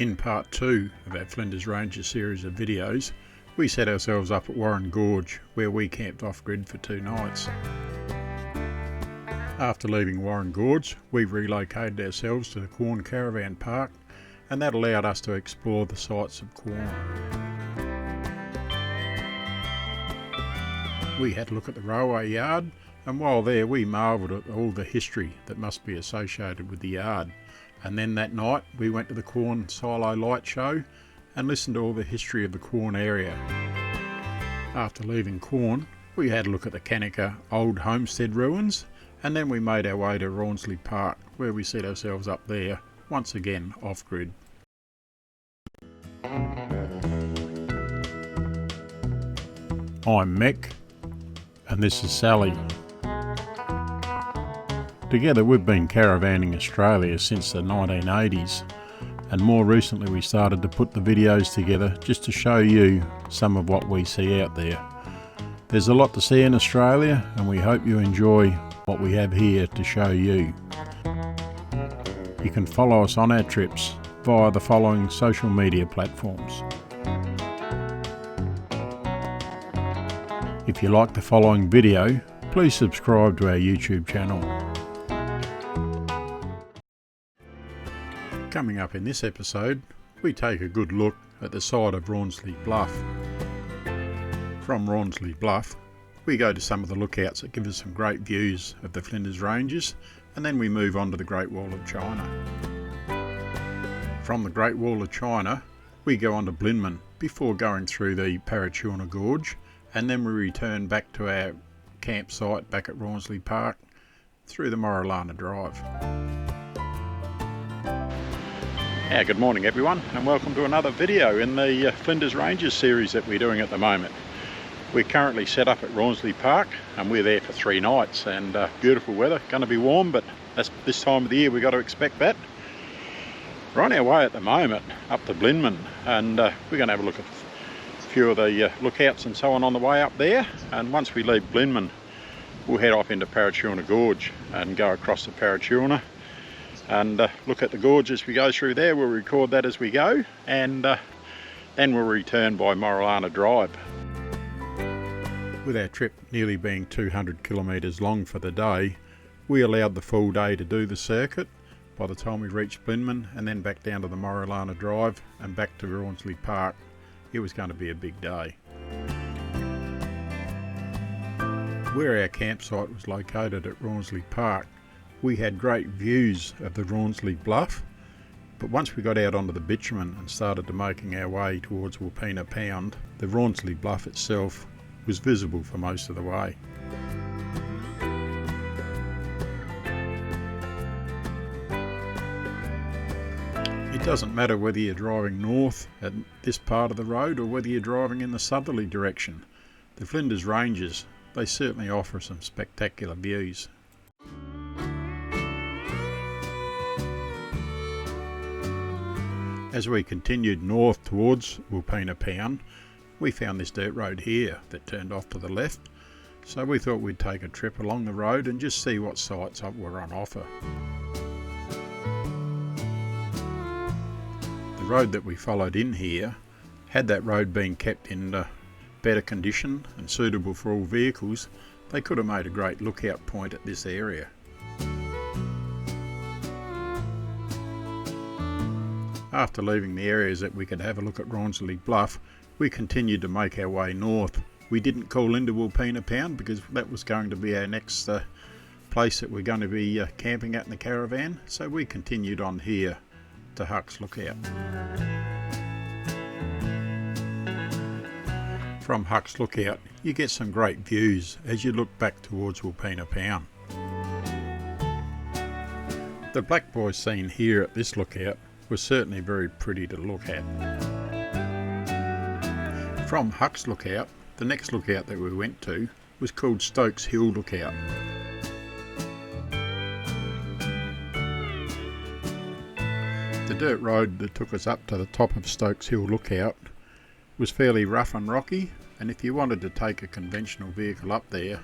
In part 2 of our Flinders Ranger series of videos, we set ourselves up at Warren Gorge, where we camped off-grid for 2 nights. After leaving Warren Gorge, we relocated ourselves to the Car Caravan Park, and that allowed us to explore the sights of Corn. We had a look at the railway yard, and while there we marvelled at all the history that must be associated with the yard. And then that night we went to the Corn Silo Light Show and listened to all the history of the Corn area. After leaving Corn, we had a look at the Canica old homestead ruins, and then we made our way to Rawnsely Park, where we set ourselves up there, once again off-grid. I'm Mick, and this is Sally. Together we've been caravanning Australia since the 1980s, and more recently we started to put the videos together just to show you some of what we see out there. There's a lot to see in Australia, and we hope you enjoy what we have here to show you. You can follow us on our trips via the following social media platforms. If you like the following video, please subscribe to our YouTube channel. Coming up in this episode, we take a good look at the side of Rawnsley Bluff. From Rawnsley Bluff, we go to some of the lookouts that give us some great views of the Flinders Ranges, and then we move on to the Great Wall of China. From the Great Wall of China, we go on to Blinman before going through the Parachilna Gorge, and then we return back to our campsite back at Rawnsley Park through the Moralana Drive. Good morning everyone, and welcome to another video in the Flinders Ranges series that we're doing at the moment. We're currently set up at Rawnsley Park, and we're there for 3 nights, and beautiful weather, going to be warm, but that's this time of the year we've got to expect that. We're on our way at the moment up to Blinman, and we're going to have a look at a few of the lookouts and so on the way up there, and once we leave Blinman we'll head off into Parachilna Gorge and go across the Parachilna and look at the gorge as we go through there. We'll record that as we go, and then we'll return by Moralana Drive. With our trip nearly being 200 kilometres long for the day, we allowed the full day to do the circuit by the time we reached Blinman, and then back down to the Moralana Drive and back to Rawnsley Park. It was going to be a big day. Where our campsite was located at Rawnsley Park, we had great views of the Rawnsley Bluff, but once we got out onto the bitumen and started to making our way towards Wilpena Pound, the Rawnsley Bluff itself was visible for most of the way. It doesn't matter whether you're driving north at this part of the road or whether you're driving in the southerly direction. The Flinders Ranges, they certainly offer some spectacular views. As we continued north towards Wilpena Pound, we found this dirt road here that turned off to the left, so we thought we'd take a trip along the road and just see what sights were on offer. The road that we followed in here, had that road been kept in better condition and suitable for all vehicles, they could have made a great lookout point at this area. After leaving the areas that we could have a look at Rawnsley Bluff, we continued to make our way north. We didn't call into Wilpena Pound because that was going to be our next place that we're going to be camping at in the caravan, so we continued on here to Huck's Lookout. From Huck's Lookout you get some great views as you look back towards Wilpena Pound. The black boy scene here at this lookout was certainly very pretty to look at. From Huck's Lookout, the next lookout that we went to was called Stokes Hill Lookout. The dirt road that took us up to the top of Stokes Hill Lookout was fairly rough and rocky, and if you wanted to take a conventional vehicle up there,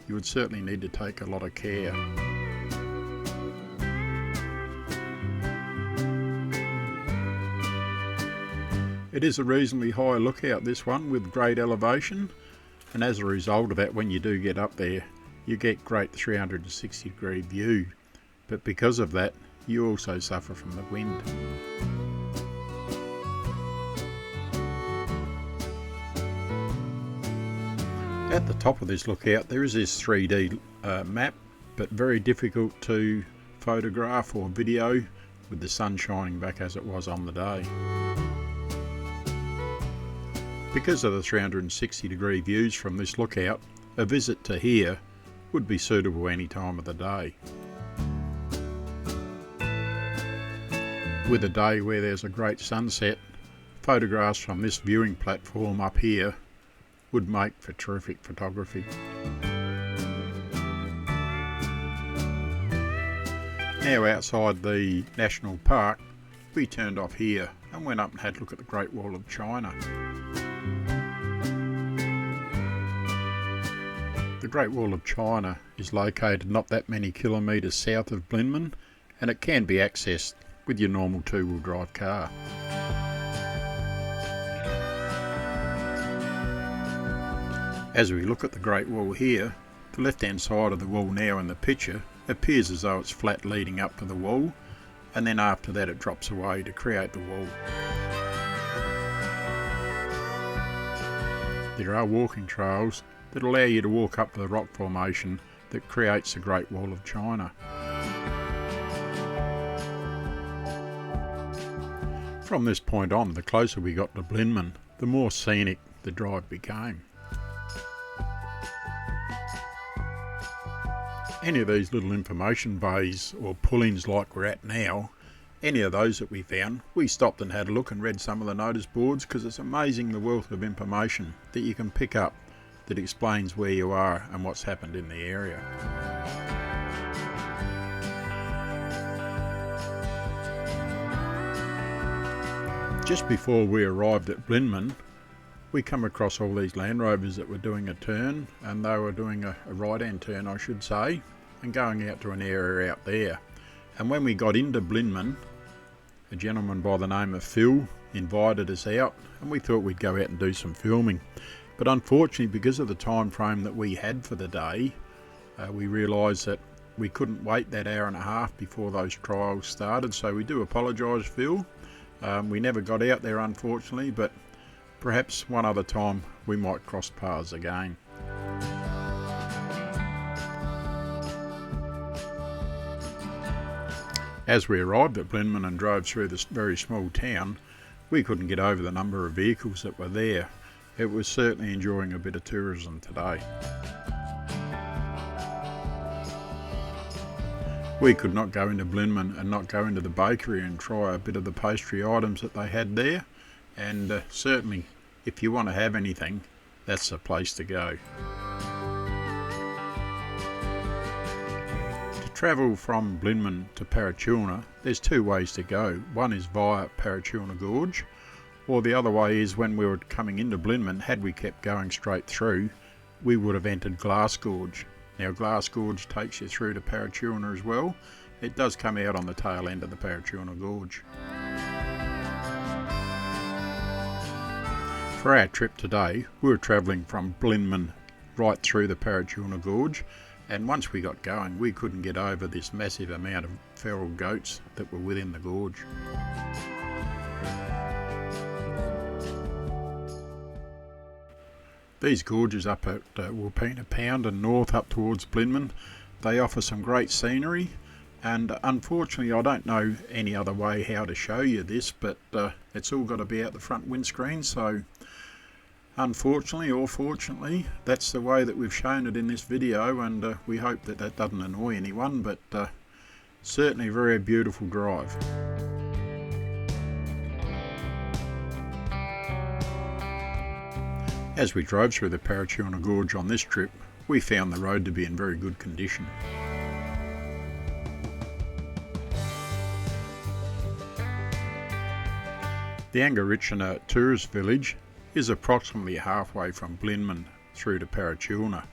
you would certainly need to take a lot of care. It is a reasonably high lookout, this one, with great elevation, and as a result of that, when you do get up there, you get great 360 degree view, but because of that you also suffer from the wind. At the top of this lookout there is this 3D map, but very difficult to photograph or video with the sun shining back as it was on the day. Because of the 360 degree views from this lookout, a visit to here would be suitable any time of the day. With a day where there's a great sunset, photographs from this viewing platform up here would make for terrific photography. Now outside the national park, we turned off here and went up and had a look at the Great Wall of China. The Great Wall of China is located not that many kilometres south of Blinman, and it can be accessed with your normal two-wheel drive car. As we look at the Great Wall here, the left hand side of the wall now in the picture appears as though it's flat leading up to the wall, and then after that it drops away to create the wall. There are walking trails that allow you to walk up to the rock formation that creates the Great Wall of China. From this point on, the closer we got to Blinman, the more scenic the drive became. Any of these little information bays or pull-ins like we're at now, any of those that we found, we stopped and had a look and read some of the notice boards, because it's amazing the wealth of information that you can pick up that explains where you are and what's happened in the area. Just before we arrived at Blinman, we come across all these Land Rovers that were doing a turn, and they were doing a right-hand turn I should say, and going out to an area out there. And when we got into Blinman, a gentleman by the name of Phil invited us out, and we thought we'd go out and do some filming. But unfortunately, because of the time frame that we had for the day, we realised that we couldn't wait that hour and a half before those trials started, so we do apologise, Phil. We never got out there unfortunately, but perhaps one other time we might cross paths again. As we arrived at Blinman and drove through this very small town, we couldn't get over the number of vehicles that were there. It was certainly enjoying a bit of tourism today. We could not go into Blinman and not go into the bakery and try a bit of the pastry items that they had there, and certainly if you want to have anything, that's the place to go. To travel from Blinman to Parachilna, there's two ways to go. One is via Parachilna Gorge, or the other way is when we were coming into Blinman, had we kept going straight through, we would have entered Glass Gorge. Now Glass Gorge takes you through to Parachilna as well. It does come out on the tail end of the Parachilna Gorge. For our trip today, we were travelling from Blinman right through the Parachilna Gorge, and once we got going we couldn't get over this massive amount of feral goats that were within the gorge. These gorges up at Wilpena Pound and north up towards Blinman, they offer some great scenery, and unfortunately I don't know any other way how to show you this, but it's all got to be out the front windscreen, so unfortunately or fortunately that's the way that we've shown it in this video, and we hope that that doesn't annoy anyone, but certainly a very beautiful drive. As we drove through the Parachilna Gorge on this trip, we found the road to be in very good condition. The Angarichina tourist village is approximately halfway from Blinman through to Parachilna,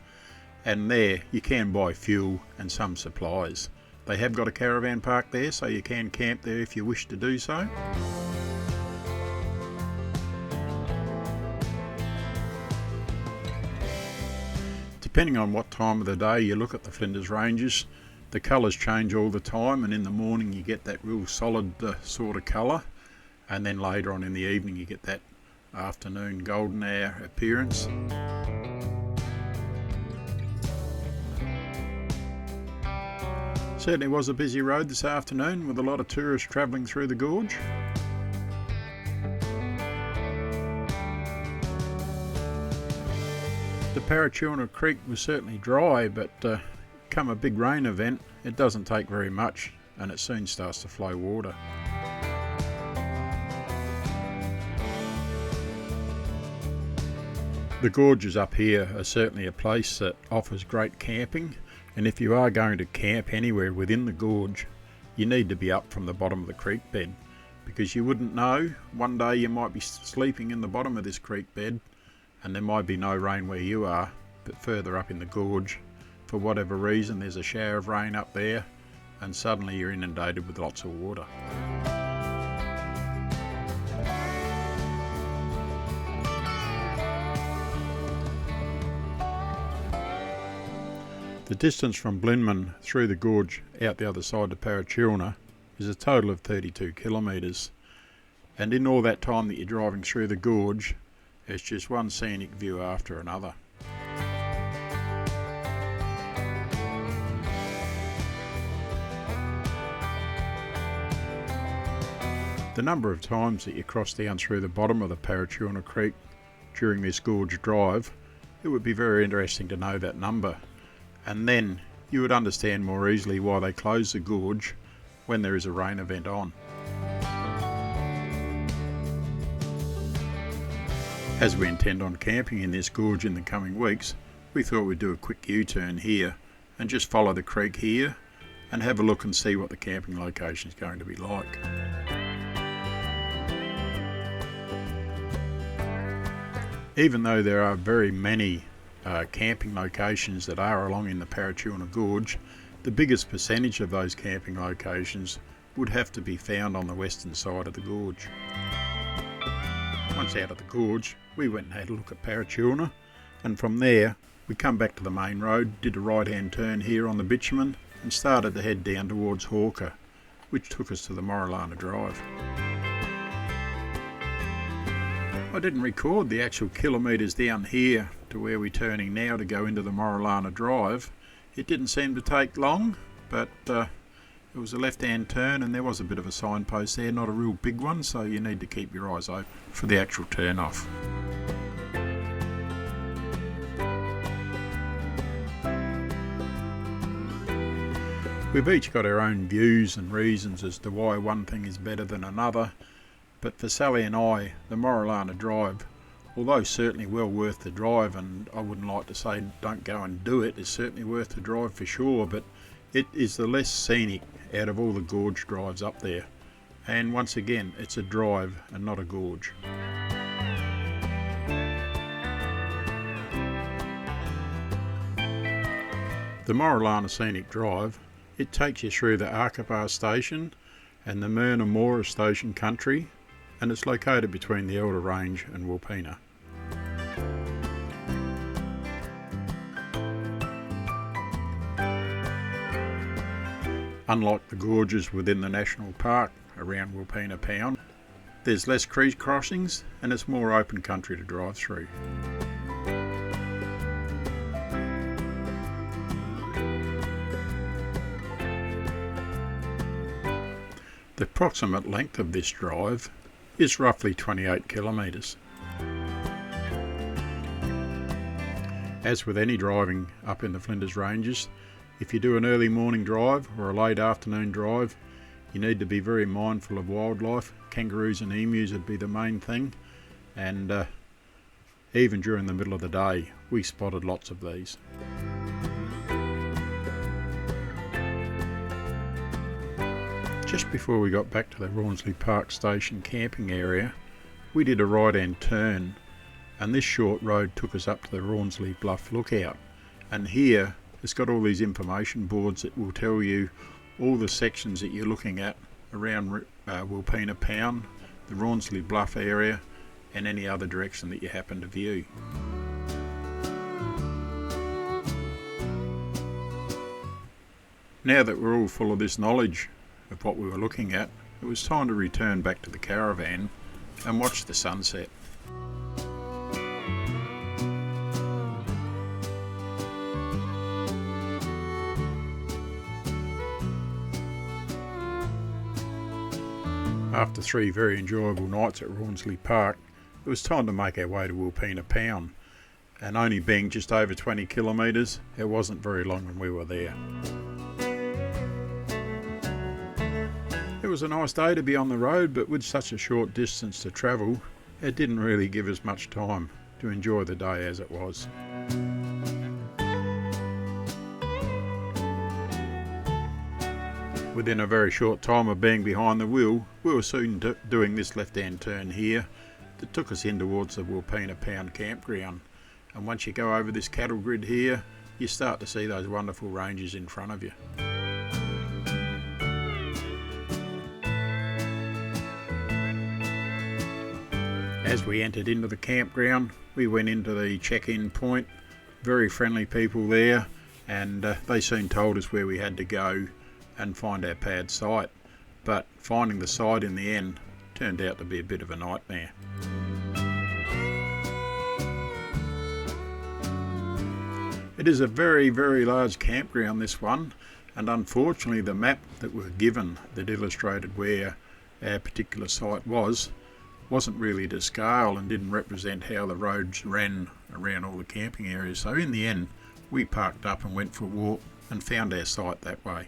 and there you can buy fuel and some supplies. They have got a caravan park there, so you can camp there if you wish to do so. Depending on what time of the day you look at the Flinders Ranges, the colours change all the time, and in the morning you get that real solid sort of colour, and then later on in the evening you get that afternoon golden hour appearance. Certainly was a busy road this afternoon with a lot of tourists travelling through the gorge. The Parachilna Creek was certainly dry, but come a big rain event, it doesn't take very much and it soon starts to flow water. The gorges up here are certainly a place that offers great camping, and if you are going to camp anywhere within the gorge, you need to be up from the bottom of the creek bed, because you wouldn't know, one day you might be sleeping in the bottom of this creek bed and there might be no rain where you are, but further up in the gorge, for whatever reason, there's a shower of rain up there and suddenly you're inundated with lots of water. The distance from Blinman through the gorge out the other side to Parachilna is a total of 32 kilometres, and in all that time that you're driving through the gorge, it's just one scenic view after another. The number of times that you cross down through the bottom of the Parachilna Creek during this gorge drive, it would be very interesting to know that number, and then you would understand more easily why they close the gorge when there is a rain event on. As we intend on camping in this gorge in the coming weeks, we thought we'd do a quick U-turn here and just follow the creek here and have a look and see what the camping location is going to be like. Even though there are very many camping locations that are along in the Parachilna Gorge, the biggest percentage of those camping locations would have to be found on the western side of the gorge. Once out of the gorge, we went and had a look at Parachilna, and from there we come back to the main road, did a right hand turn here on the bitumen and started to head down towards Hawker, which took us to the Moralana Drive. I didn't record the actual kilometres down here to where we're turning now to go into the Moralana Drive. It didn't seem to take long, but it was a left hand turn and there was a bit of a signpost there, not a real big one, so you need to keep your eyes open for the actual turn off. We've each got our own views and reasons as to why one thing is better than another, but for Sally and I, the Moralana Drive, although certainly well worth the drive, and I wouldn't like to say don't go and do it, it's certainly worth the drive for sure, but it is the less scenic out of all the gorge drives up there. And once again, it's a drive and not a gorge. The Moralana Scenic Drive, it takes you through the Car Station and the Myrna Station country, and it's located between the Elder Range and Wilpena. Unlike the gorges within the national park around Wilpena Pound, there's less creek crossings and it's more open country to drive through. The approximate length of this drive is roughly 28 kilometres. As with any driving up in the Flinders Ranges, if you do an early morning drive or a late afternoon drive, you need to be very mindful of wildlife. Kangaroos and emus would be the main thing, and even during the middle of the day we spotted lots of these. Just before we got back to the Rawnsely Park Station camping area, we did a right hand turn, and this short road took us up to the Rawnsely Bluff lookout, and here it's got all these information boards that will tell you all the sections that you're looking at around Wilpena Pound, the Rawnsely Bluff area and any other direction that you happen to view. Now that we're all full of this knowledge of what we were looking at, it was time to return back to the caravan and watch the sunset. After 3 very enjoyable nights at Rawnsley Park, it was time to make our way to Wilpena Pound, and only being just over 20 kilometres, it wasn't very long when we were there. It was a nice day to be on the road, but with such a short distance to travel, it didn't really give us much time to enjoy the day as it was. Within a very short time of being behind the wheel, we were soon doing this left-hand turn here that took us in towards the Wilpena Pound Campground. And once you go over this cattle grid here, you start to see those wonderful ranges in front of you. As we entered into the campground, we went into the check-in point. Very friendly people there, and they soon told us where we had to go and find our pad site, but finding the site in the end turned out to be a bit of a nightmare. It is a very, very large campground, this one, and unfortunately the map that we were given that illustrated where our particular site wasn't really to scale and didn't represent how the roads ran around all the camping areas. So in the end we parked up and went for a walk and found our site that way.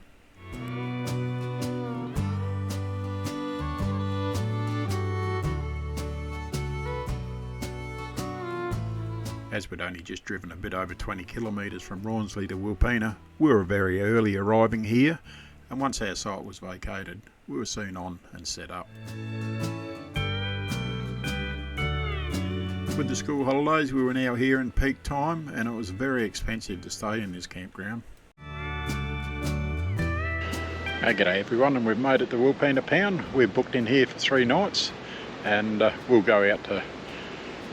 As we'd only just driven a bit over 20 kilometres from Rawnsley to Wilpena, we were very early arriving here, and once our site was vacated, we were soon on and set up. With the school holidays, we were now here in peak time, and it was very expensive to stay in this campground. G'day everyone, and we've made it to Wilpena Pound. We're booked in here for 3 nights, and we'll go out to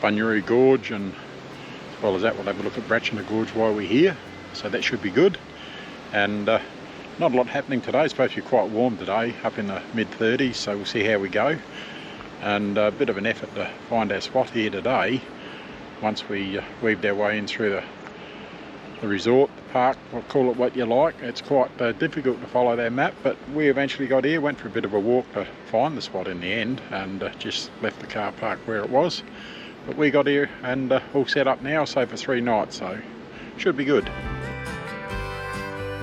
Parachilna Gorge, and as well as that we'll have a look at Parachilna Gorge while we're here, so that should be good. And not a lot happening today. It's supposed to be quite warm today, up in the mid-30s, so we'll see how we go. And a bit of an effort to find our spot here today once we weaved our way in through the resort, the park, call it what you like. It's quite difficult to follow their map, but we eventually got here, went for a bit of a walk to find the spot in the end, and just left the car parked where it was. But we got here and all set up now, so for 3 nights, so should be good.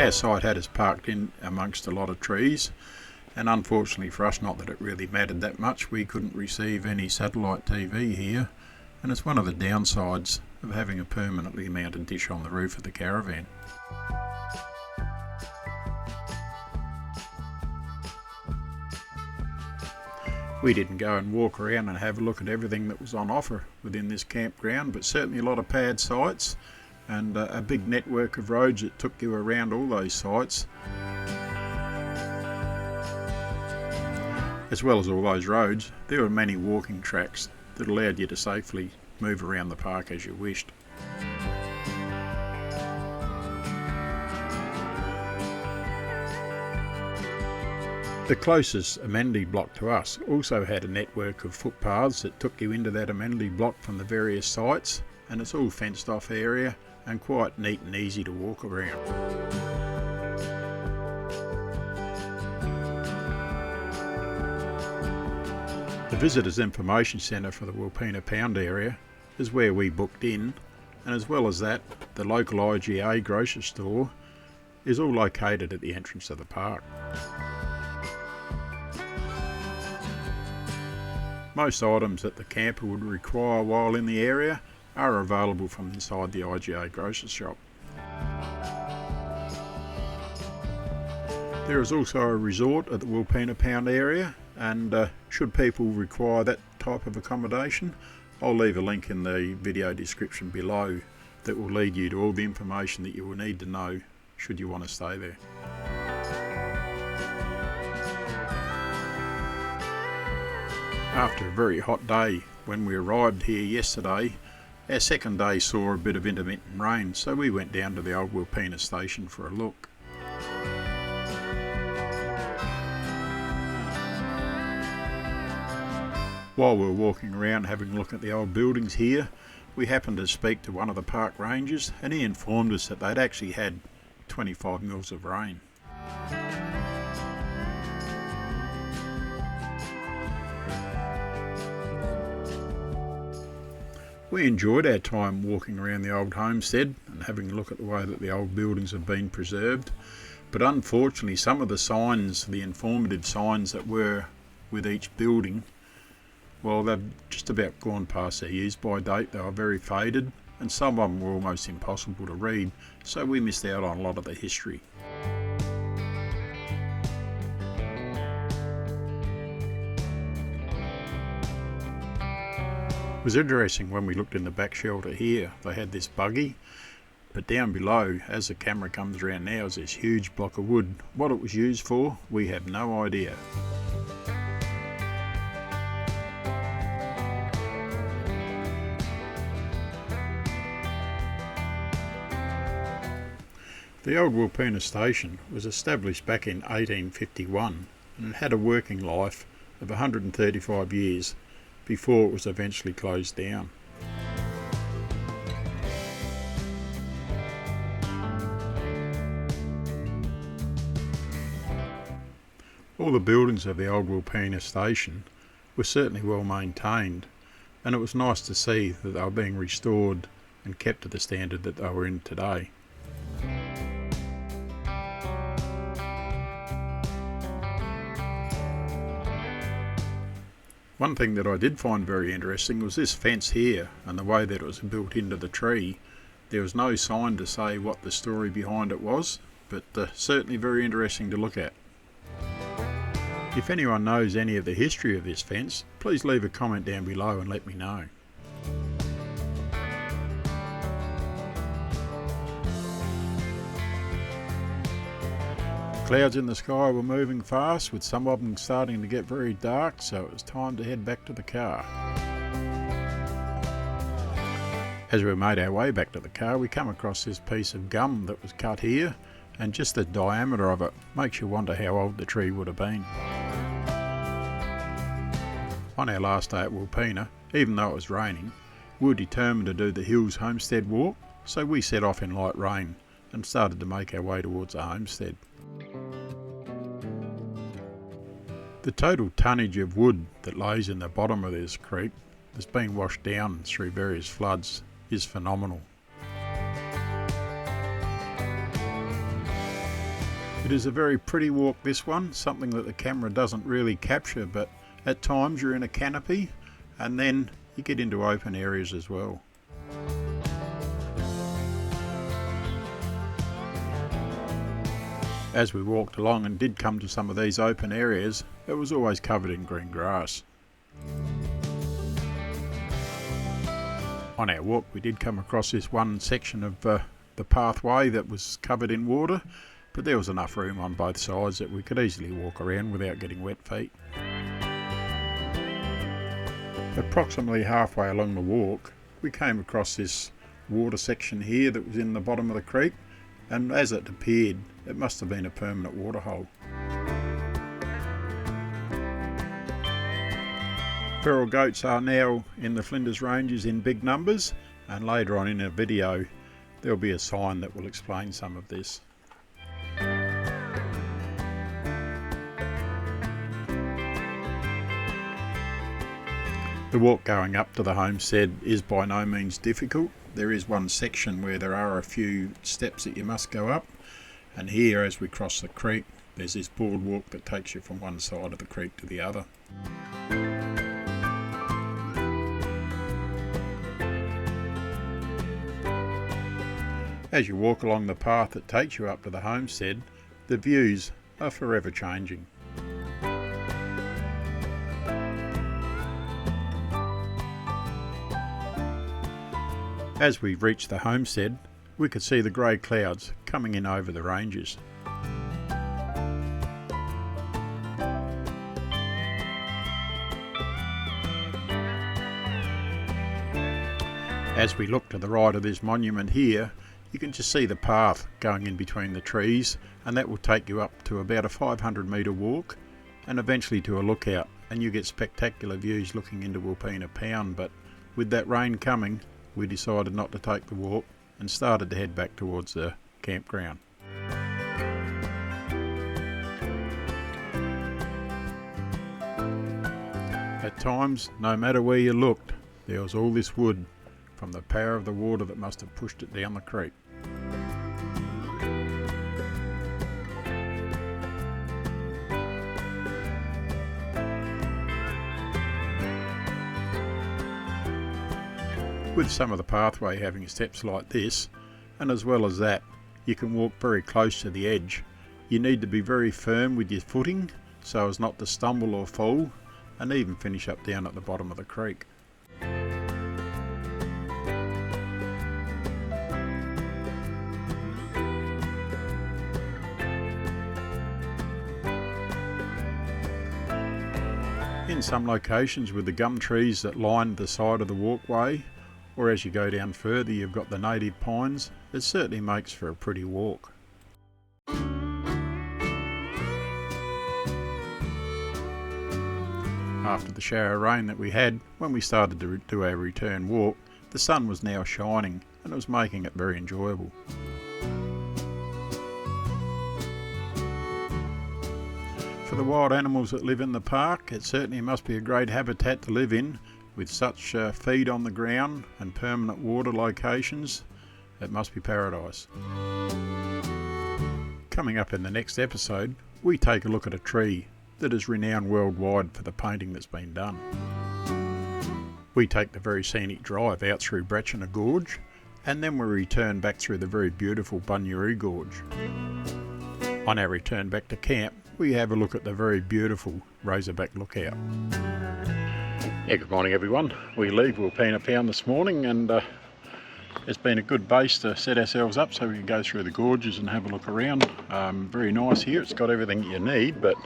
Our site had us parked in amongst a lot of trees, and unfortunately for us, not that it really mattered that much, we couldn't receive any satellite TV here, and it's one of the downsides of having a permanently mounted dish on the roof of the caravan. We didn't go and walk around and have a look at everything that was on offer within this campground, but certainly a lot of pad sites and a big network of roads that took you around all those sites. As well as all those roads, there were many walking tracks that allowed you to safely move around the park as you wished. The closest amenity block to us also had a network of footpaths that took you into that amenity block from the various sites, and it's all fenced off area and quite neat and easy to walk around. The Visitors Information Centre for the Wilpena Pound area is where we booked in, and as well as that, the local IGA grocery store is all located at the entrance of the park. Most items that the camper would require while in the area are available from inside the IGA grocery shop. There is also a resort at the Wilpena Pound area, and should people require that type of accommodation, I'll leave a link in the video description below that will lead you to all the information that you will need to know should you want to stay there. After a very hot day when we arrived here yesterday, our second day saw a bit of intermittent rain, so we went down to the old Wilpena station for a look. While we were walking around having a look at the old buildings here, we happened to speak to one of the park rangers, and he informed us that they'd actually had 25 mils of rain. We enjoyed our time walking around the old homestead and having a look at the way that the old buildings have been preserved, but unfortunately some of the signs, the informative signs that were with each building, well, they've just about gone past their use by date. They were very faded and some of them were almost impossible to read, so we missed out on a lot of the history. It was interesting when we looked in the back shelter here, they had this buggy, but down below, as the camera comes around now, is this huge block of wood. What it was used for, we have no idea. The old Wilpena station was established back in 1851 and had a working life of 135 years before it was eventually closed down. All the buildings of the old Wilpena station were certainly well maintained, and it was nice to see that they were being restored and kept to the standard that they were in today. One thing that I did find very interesting was this fence here and the way that it was built into the tree. There was no sign to say what the story behind it was, but certainly very interesting to look at. If anyone knows any of the history of this fence, please leave a comment down below and let me know. Clouds in the sky were moving fast, with some of them starting to get very dark, so it was time to head back to the car. As we made our way back to the car, we come across this piece of gum that was cut here, and just the diameter of it makes you wonder how old the tree would have been. On our last day at Wilpena, even though it was raining, we were determined to do the Hills Homestead walk, so we set off in light rain and started to make our way towards the homestead. The total tonnage of wood that lays in the bottom of this creek that's been washed down through various floods is phenomenal. It is a very pretty walk, this one, something that the camera doesn't really capture, but at times you're in a canopy and then you get into open areas as well. As we walked along and did come to some of these open areas, it was always covered in green grass. On our walk we did come across this one section of the pathway that was covered in water, but there was enough room on both sides that we could easily walk around without getting wet feet. Approximately halfway along the walk we came across this water section here that was in the bottom of the creek, and as it appeared, it must have been a permanent waterhole. Feral goats are now in the Flinders Ranges in big numbers, and later on in a video there'll be a sign that will explain some of this. The walk going up to the homestead is by no means difficult. There is one section where there are a few steps that you must go up, and here as we cross the creek there's this boardwalk that takes you from one side of the creek to the other. As you walk along the path that takes you up to the homestead, the views are forever changing. As we reached the homestead, we could see the grey clouds coming in over the ranges. As we look to the right of this monument here, you can just see the path going in between the trees, and that will take you up to about a 500 metre walk and eventually to a lookout and you get spectacular views looking into Wilpena Pound, but with that rain coming we decided not to take the walk and started to head back towards the campground. At times, no matter where you looked, there was all this wood from the power of the water that must have pushed it down the creek. With some of the pathway having steps like this, and as well as that, you can walk very close to the edge. You need to be very firm with your footing so as not to stumble or fall, and even finish up down at the bottom of the creek. In some locations with the gum trees that line the side of the walkway, or as you go down further you've got the native pines, it certainly makes for a pretty walk. After the shower of rain that we had when we started to do our return walk, the sun was now shining and it was making it very enjoyable. For the wild animals that live in the park, it certainly must be a great habitat to live in, with such feed on the ground and permanent water locations. It must be paradise. Coming up in the next episode, we take a look at a tree that is renowned worldwide for the painting that's been done. We take the very scenic drive out through Parachilna Gorge, and then we return back through the very beautiful Gorge. On our return back to camp, we have a look at the very beautiful Razorback Lookout. Yeah, good morning everyone. We leave Wilpena Pound this morning, and it's been a good base to set ourselves up so we can go through the gorges and have a look around. Very nice here. It's got everything you need, but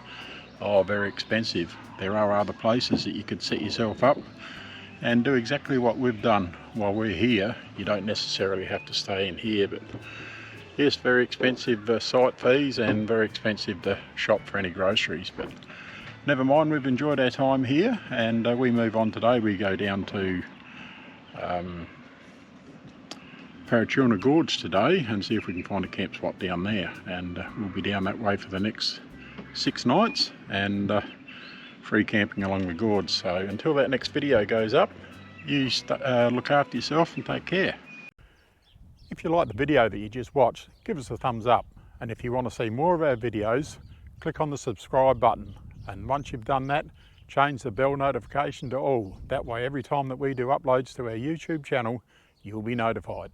very expensive. There are other places that you could set yourself up and do exactly what we've done while we're here. You don't necessarily have to stay in here, but yes, very expensive site fees and very expensive to shop for any groceries, but never mind, we've enjoyed our time here, and we move on today. We go down to Parachilna Gorge today and see if we can find a camp spot down there, and we'll be down that way for the next 6 nights and free camping along the gorge. So until that next video goes up, you look after yourself and take care. If you like the video that you just watched, give us a thumbs up, and if you want to see more of our videos, click on the subscribe button, and once you've done that, change the bell notification to all. That way every time that we do uploads to our YouTube channel, you'll be notified.